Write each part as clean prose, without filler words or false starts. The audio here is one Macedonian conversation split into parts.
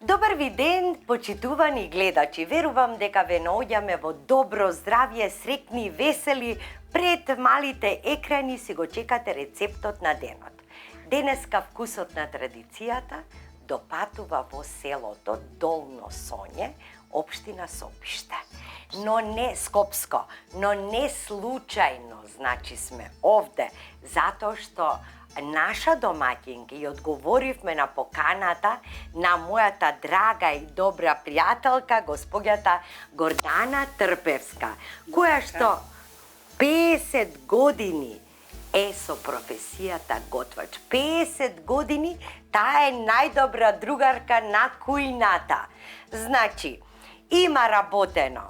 Dobar vi ден, почитувани гледачи. Верувам дека ве наоѓаме во добро здравје, среќни и весели. Пред малите екрани си го чекате рецептот на денот. Денеска вкусот на традицијата допатува во селото Долно Соње, општина Сопиште. Но не Скопско, но не случајно, значи сме овде, затоа што наша домаќинка и одговоривме на поканата на мојата драга и добра пријателка, господјата Гордана Трпевска, која што 50 години е со професијата готвач. 50 години таа е најдобра другарка на кујната. Значи, има работено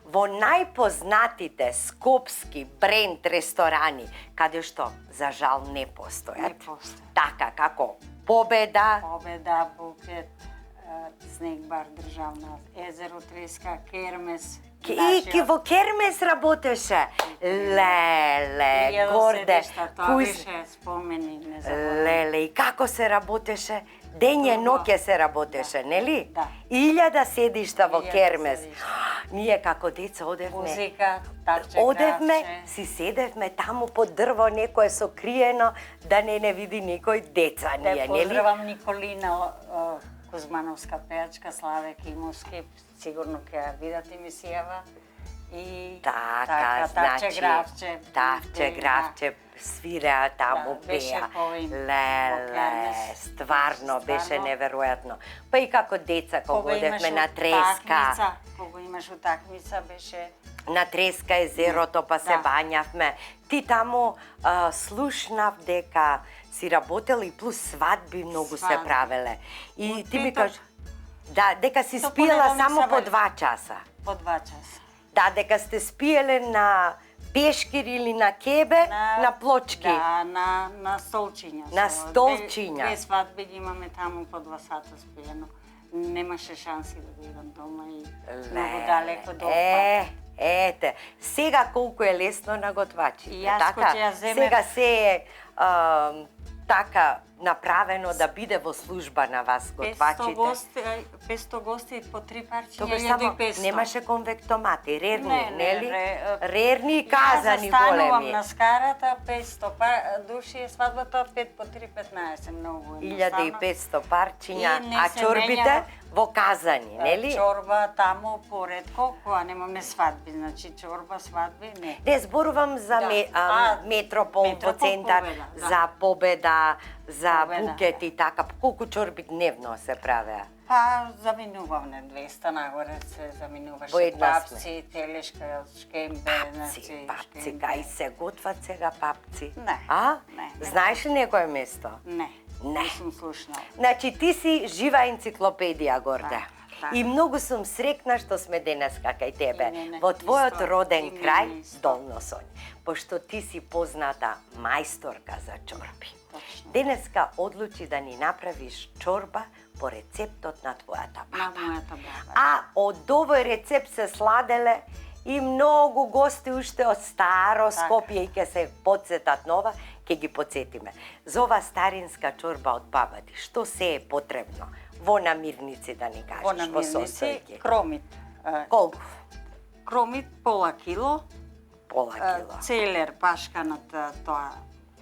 во најпознатите скопски бренд ресторани, каде што, за жал, не постојат. Не постојат. Така, како Победа, Букет, Снегбар, Државна, Езеро, Треска, Кермес. и во Кермес работеше. Леле, Горде, Тоа беше спомени, не забравам. Леле, и како се работеше? Дење ноќе се работеше, нели? Да. 1000 седишта во 1000 Кермес. седишта. Ние како деца одевме. Музика, такче, Одевме, кравче. си седевме таму под дрво, некое сокриено, да не види никој деца ние, Те нели? поздравам Николина Кузмановска пејачка, Славе Кимовски, сигурно ќе ја видат емисијава. И Така, Тавче значи, Гравче. Тавче Гравче свиреа таму, Да, беше пеа. повим, во Леле, Кермес. стварно беше Стварно. неверојатно. Па и како деца, кога одевме на Треска. Кога имаш утакмица, беше... На Треска езерото, па се Да. бањавме. Ти таму слушнав дека си работела и плюс свадби многу се Свадби. правеле. И Од ти ми петок. кажеш, да, дека си До спиела понеделник само по сабајле. 2 часа. По 2 часа. Да, дека сте спиеле на пешкир или на кебе, на плочки. Да, на столчиња. На Со столчиња. Две свадби ги имаме таму по 2 сата спиено. Немаше шанси да бидам дома и многу далеко до Ете, сега колку е лесно на готвачите, И јас така? ќе ја земев- Сега се е така направено да биде во служба на вас готвачите. 500 гости по 3 парчиња, Тогаш само 1500. немаше конвектомати, рерни, Не, нели? ре- Рерни и казани Јас застанувам големи. на скарата, 500 души е свадбата, 5 по 3, 15, многу едноставно. 1500 парчиња, И не а се чорбите менјава. во казани, нели? Чорба таму поредко, кога немаме свадби, значи чорба, свадби, не. Не, зборувам за Да. Метропол во Метропол, центар, Победа, да. за Победа, за Победа, Букет и така. Колку чорби дневно се правеа? Па заминувавме 200 нагоре се Во заминуваше една папци, телешка, шкембе, Папци, папци, кај се готват сега папци? Не. А? Не. Знаеш ли некое место? Не, Не. не сум слушнала. Значи, ти си жива енциклопедија, Горде. Да. И многу сум срекна што сме денеска кај тебе, И мене во твојот исто, роден и мене крај, исто. Долно Соње, пошто ти си позната мајсторка за чорби. Точно. Денеска одлучи да ни направиш чорба по рецептот на твојата На баба. мојата баба. А од овој рецепт се сладеле и многу гости уште од старо Така. Скопје и ќе се подсетат нова, ќе ги подсетиме. За ова старинска чорба од баба ти, што се е потребно? Во намирници да ни кажеш, Во во намирници, состојки. кромит. Колку? Кромит пола кило, Пола кило. целер пашканат тоа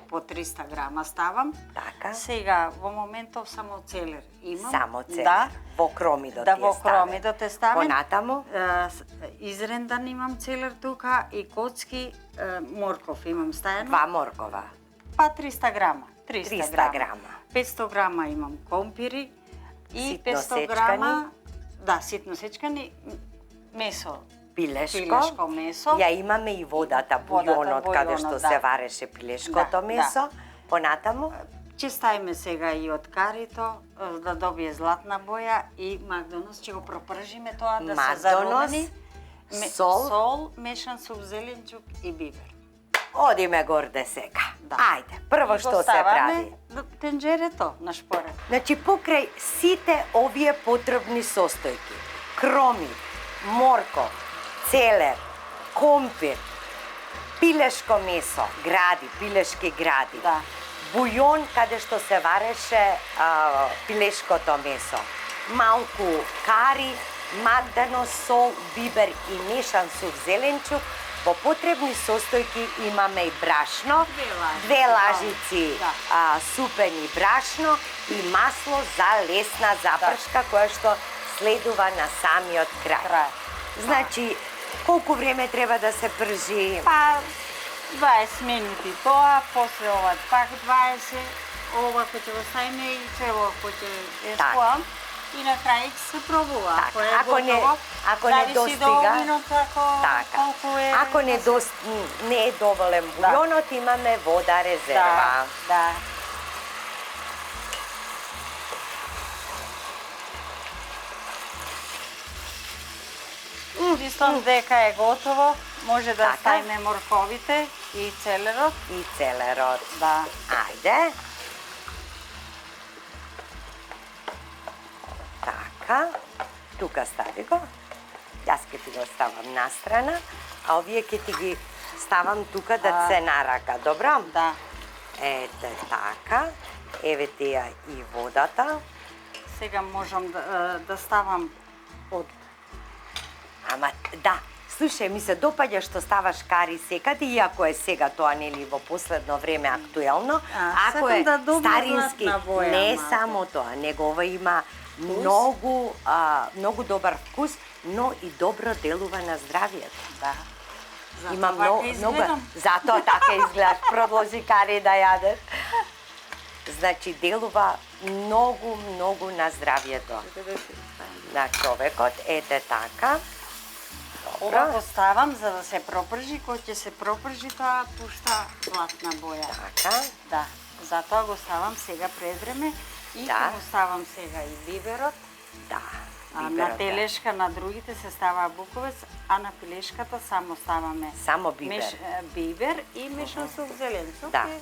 по 300 грама ставам. Така. Сега во моментов само целер имам. Само целер. Да. Во кромидот Да, ти во е ставен. кромидот е ставен. Понатаму? Изрендан имам целер тука и коцки морков имам стаено. 2 моркова. Па 300 грама. 300 грама. 500 грама имам компири и Ситно 500 грама ситно сечкани месо. Пилешко месо. Ја имаме и водата, бујонот, каде што да. се вареше пилешкото Да, месо. Понатаму? Ќе ставиме сега и од карито да добие златна боја и Макдонос ќе го пропржиме тоа да се Макдонос, зарумени. сол. Сол, мешан суп зеленчук и бибер. Одиме Горде сега. Да. Ајде, прво И што го се ставаме прави? до тенџерето на шпоред. Значи, покрај сите овие потребни состојки, кромит, морков, целер, компир, пилешко месо, гради, пилешки гради. Да. Бујон каде што се вареше пилешкото месо. Малку кари, магдано, сол, бибер и мешан сув зеленчук. По потребни состојки имаме и брашно, 2 лажици супени брашно и масло за лесна запршка која што следува на самиот крај. Значи, колку време треба да се пржи? Па 20 минути тоа, после ова пак 20, ова кој ќе го ставиме и цело кој ќе споам. И на крај се пробува. Така, ако не достига, ако не е доволен бујонот, имаме вода резерва. Да. Мислам дека е готово. Може да ставиме морковите и целерот. И целерот. Да. Ајде. Така, тука стави го. Јас ќе ти го ставам настрана, а овие ќе ти ги ставам тука да се нарака, добро? Да. Ете така, еве ти ја и водата. Сега можам да ставам од... Ама, да, слушај, ми се допаѓа што ставаш кари секаде, иако е сега тоа нели во последно време актуелно, ако е старински, не само тоа, него ова има многу добар вкус, но и добро делува на здравието. Да. Има многу, затоа така изгледаш, продолжи кари да јадеш. Значи делува многу на здравието на човекот. Ете така. Ова го ставам за да се пропржи, кој ќе се пропржи тоа пушта златна боја. Така. Да, затоа го ставам сега пред време и ќе го ставам сега и биберот. Да. На телешка на другите се става буковец, а на пилешката само ставаме само бибер. Бибер и мешан сув зеленчук. Да. И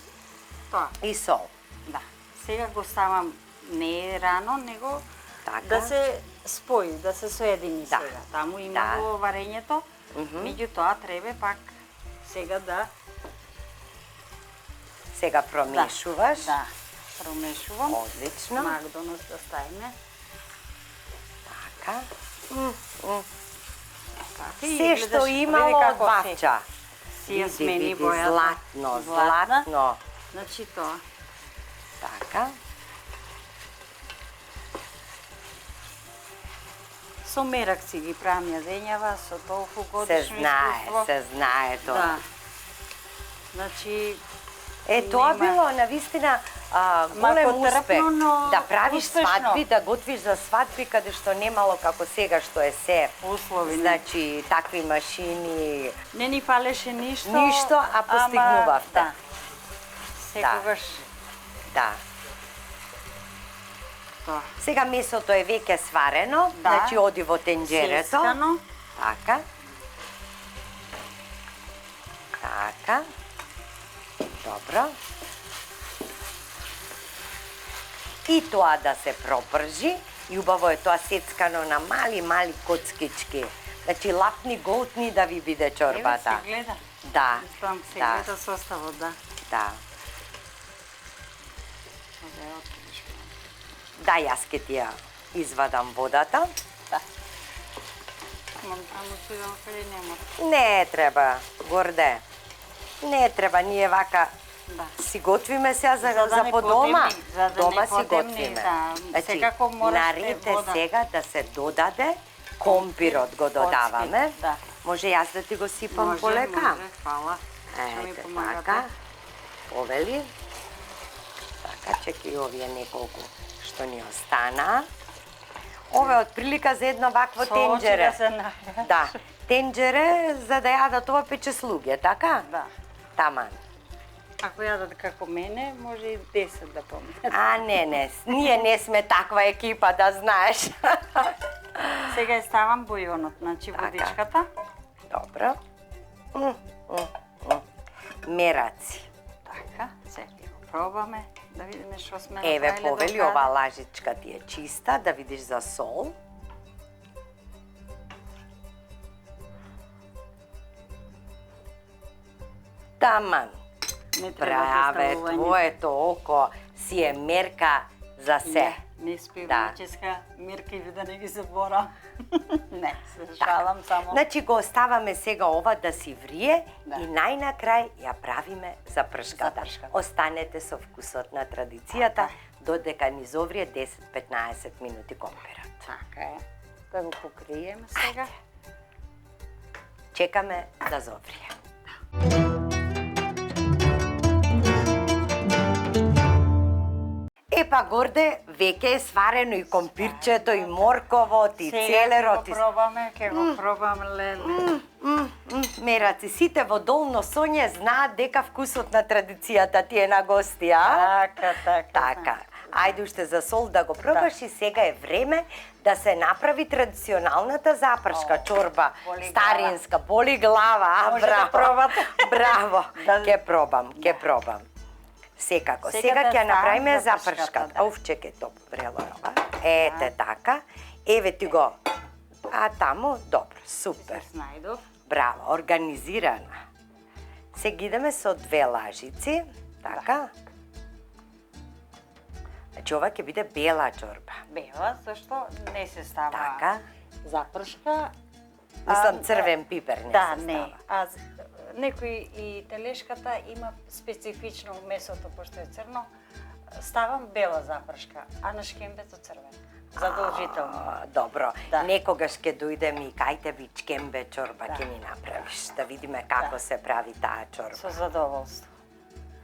тоа. И сол. Да. Сега го ставам не рано, него така. Да се спои, да се соедини сега. Таму има во варењето, меѓутоа треба пак сега да... Сега промешуваш. Да, промешувам. Одлично. Магдонос да ставиме. Така. Се што имало од бавча. Си ја смени бојата. Златно. Значи тоа. Така. Со мерак си ги правам јадењава, со толку годишно искуство. Се знае тоа. Да. Значи... Тоа било навистина голем успех. Да правиш свадби, да готвиш за свадби, каде што немало како сега што е се. Услови. Значи, такви машини... Не ни фалеше ништо. Ништо, а постигнувавте. Да. Секогаш... Да. Сега месото е веќе сварено, значи оди во тенџерето. Сескано. Така. Така. Добро. И тоа да се пропржи. И убаво е тоа сецкано на мали коцкички. Значи лапни, голтни да ви биде чорбата. Еве се гледа. Да. Там се гледа составот, да. Да. Да, јас ке ти ја извадам водата. Да. Мам таму си да каде нема. Не треба, горде. Не треба, ние вака си готвиме сега за по дома. Дома си готвиме. Значи, наред е сега да се додаде, компирот го додаваме. Може јас да ти го сипам полека? Може, фала. Ете така, повели. Така, чеки и овие неколку што ни остана. Ова е од прилика за едно вакво тенџере. Да, тенџере за да јадат ова печеслуѓе, така? Да. Таман. Ако јадат како мене, може и 10 да помнат. А, не, ние не сме таква екипа, да знаеш. Сега ја ставам бујонот, значи водичката. Добро. Мераци. Така, сега го пробаме, да видиме што сме направиле. Еве, повели, ова ова лажичка ти е чиста, да видиш за сол. Таман. Не треба Браве, представување. твоето око си е мерка за се. Не спеваческа мерка или да не ги забора. Не, се шалам само. Значи го оставаме сега ова да си врие Да. и најнакрај ја правиме запршката. Запршката. Останете со вкусот на традицијата додека ни зоврие 10-15 минути комперат. Така е. Да го покриеме сега. Чекаме да зоврие. Епа горде, веќе е сварено и компирчето, и морковот, и целерот. Сега ќе го пробаме, ќе го пробам леле. Мераци, сите во Долно Соње знаат дека вкусот на традицијата ти е на гости, а? Така. Така. Ајде уште за сол да го пробаш и сега е време да се направи традиционалната запршка чорба, боли старинска, боли глава, а Може да браво. пробате. Браво. Да. Ќе пробам. Секако. Сега Сега да ќе ставам направиме запршката, запршката. да. Оф, чекај, топ врело е ова. Ете така. Еве ти го. А таму, добро, супер. Се снајдов. Браво, организирана. Сега идеме со 2 лажици, така. Значи ова ќе биде бела чорба. Бела, зашто не се става Така. запршка. Мислам црвен пипер не Да, се не. става. Некои и телешката има специфично месото, пошто е црно, ставам бела запршка, а на шкембето црвен. Задолжително. Добро. Да. Некогаш ќе дојдем и кај те би чкембе чорба ќе ни направиш, да видиме како Да. се прави таа чорба. Со задоволство.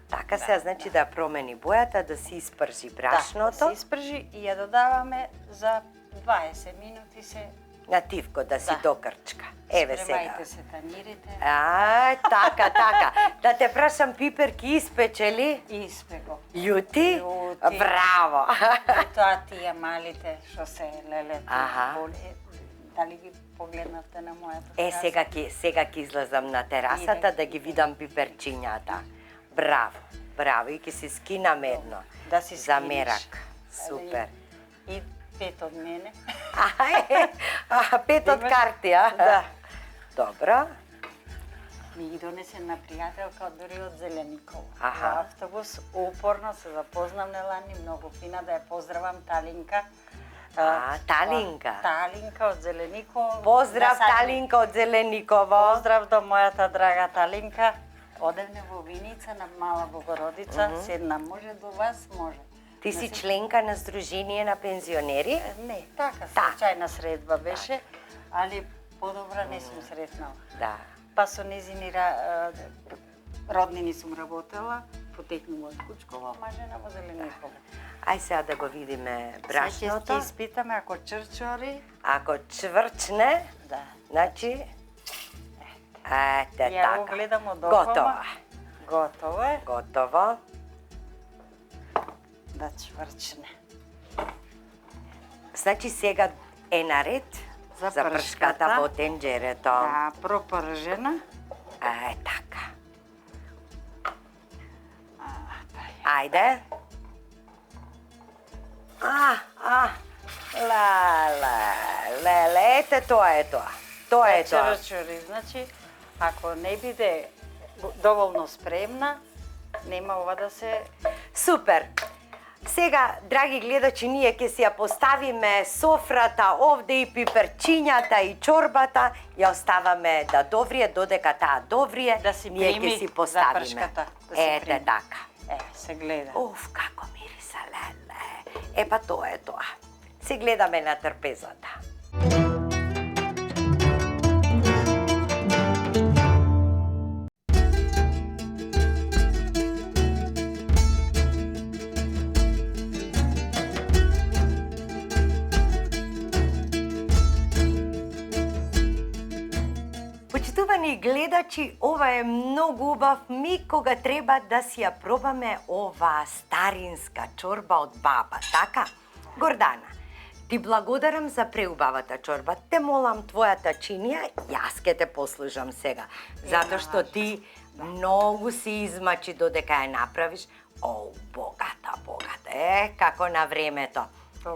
Така се, значи да промени бојата, да се испржи Да брашното, се испржи и ја додаваме за 20 минути се на тивко да си Да. докрчка. Еве сега. спремајте се танирите Така. Да те прашам, пипер ки испече ли? и испеко. Јути? Јути. Браво! И тоа тие малите што се леле. Аха. Дали ги погледнавте на мојата Е, тераса? сега ќе излезам на терасата да ги видам пиперчињата. Браво, и ќе си скинам едно. Да си За скинеш. мерак. Супер. И 5 од мене. 5 од Имаш? карти, а? Да. Добро. Ми ги донесе на пријателка дури од Зелениково. Аха. Во автобус упорно се запознавнела ни, многу фина, да ја поздравам Талинка. Талинка. Талинка од Зелениково. Поздрав, Да, сад- Талинка од Зелениково. Поздрав до мојата драга Талинка. Одевме во Виница на Мала Богородица. Седна, може до вас, може. Ти си членка на Сдружение на пензионери? Не, така, Така. случајна средба беше, али подобра не сум сретнала. Да. Па со незини роднини сум работела, потекнува од Кучково, мажена во Зелениково. Ај сега да го видиме Сега брашното. ќе испитаме ако чрчори, Ако чврчне, да. значи, ете Ја го така. гледам од окома. Готово. Готово е Готово. да чврчне. Значи сега е наред за пршката пршката. во тенџерето. Да, пропржена. Е така. Ајде. Ете, тоа е тоа. Тоа е тоа. Чрчори, значи, ако не биде доволно спремна, нема ова да се... Супер. Сега, драги гледачи, ние ќе си ја поставиме софрата овде и пиперчињата и чорбата, ја оставаме да доврие, додека таа доврие, Да си ние ќе прими си поставиме. запршката, да си Ете прими. така. се гледа. Уф, како мириса, леле. Па тоа е тоа. Си гледаме на трпезата. Почитувани гледачи, ова е многу убав миг кога треба да си ја пробаме оваа старинска чорба од баба, така? Гордана, ти благодарам за преубавата чорба. Те молам твојата чинија, јас ке те послужам сега. Затоа што ти многу си измачи додека ја направиш. О, богата. Како на времето.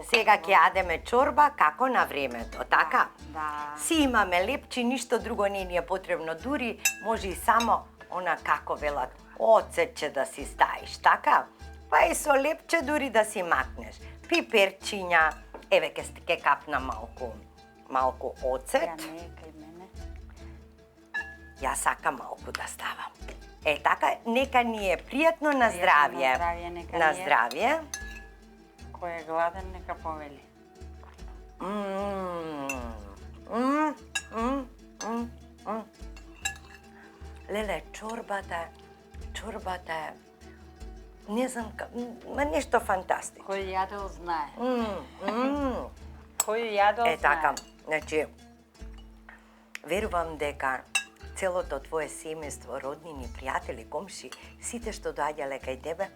Сега ќе јадеме чорба како на времето, така? Да. Си имаме лепчи, ништо друго не ни е потребно, дури може и само она како велат, оцетче да си ставиш, така? Па и со лепче дури да си макнеш. Пиперчиња, еве ке капна малку оцет. Ја не е кај мене. Јас сакам малку да ставам. Е, така, нека ни е пријатно на здравје. На здравје, нека На ни е. здравје. Кој е гладен, нека повели. Леле, чорбата е, не знам, ма нешто фантастично. Кој јадел знае. Кој јадел знае. Е, така, значи, верувам дека целото твое семејство, роднини, пријатели, комши, сите што доаѓале кај тебе,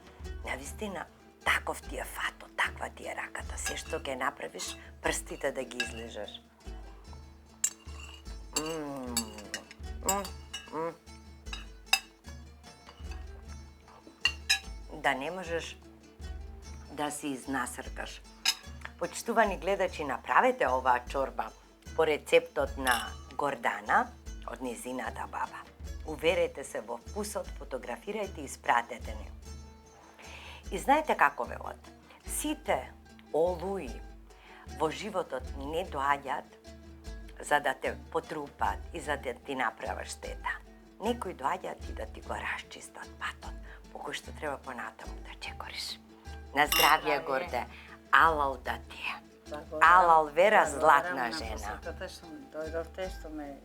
навистина, таков ти е фато, таква ти е раката, се што ќе направиш, прстите да ги излежеш. Да не можеш да си изнасркаш. Почитувани гледачи, направете оваа чорба по рецептот на Гордана од незината баба. Уверете се во вкусот, фотографирајте и испратете ни. И знаете како велат? Сите олуи во животот не доаѓаат за да те потрупат и за да ти направат штета. Некои доаѓаат и да ти го расчистат патот, по кој што треба понатаму да чекориш. На здравје, Горде. Алал да ти е. Алал, вера, златна жена. Посетата што дојдовте, што ме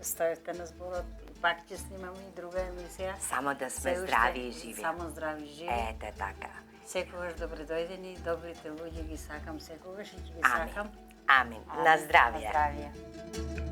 ставите на зборот, пак ќе снимам и друга емисија. Само да сме Се уште здрави и живи. Само здрави и живи. Ете така. Секогаш добре дојдени, добрите луѓе ги сакам секогаш и ќе ги Амин. сакам. Амин. На здравје. На здравје.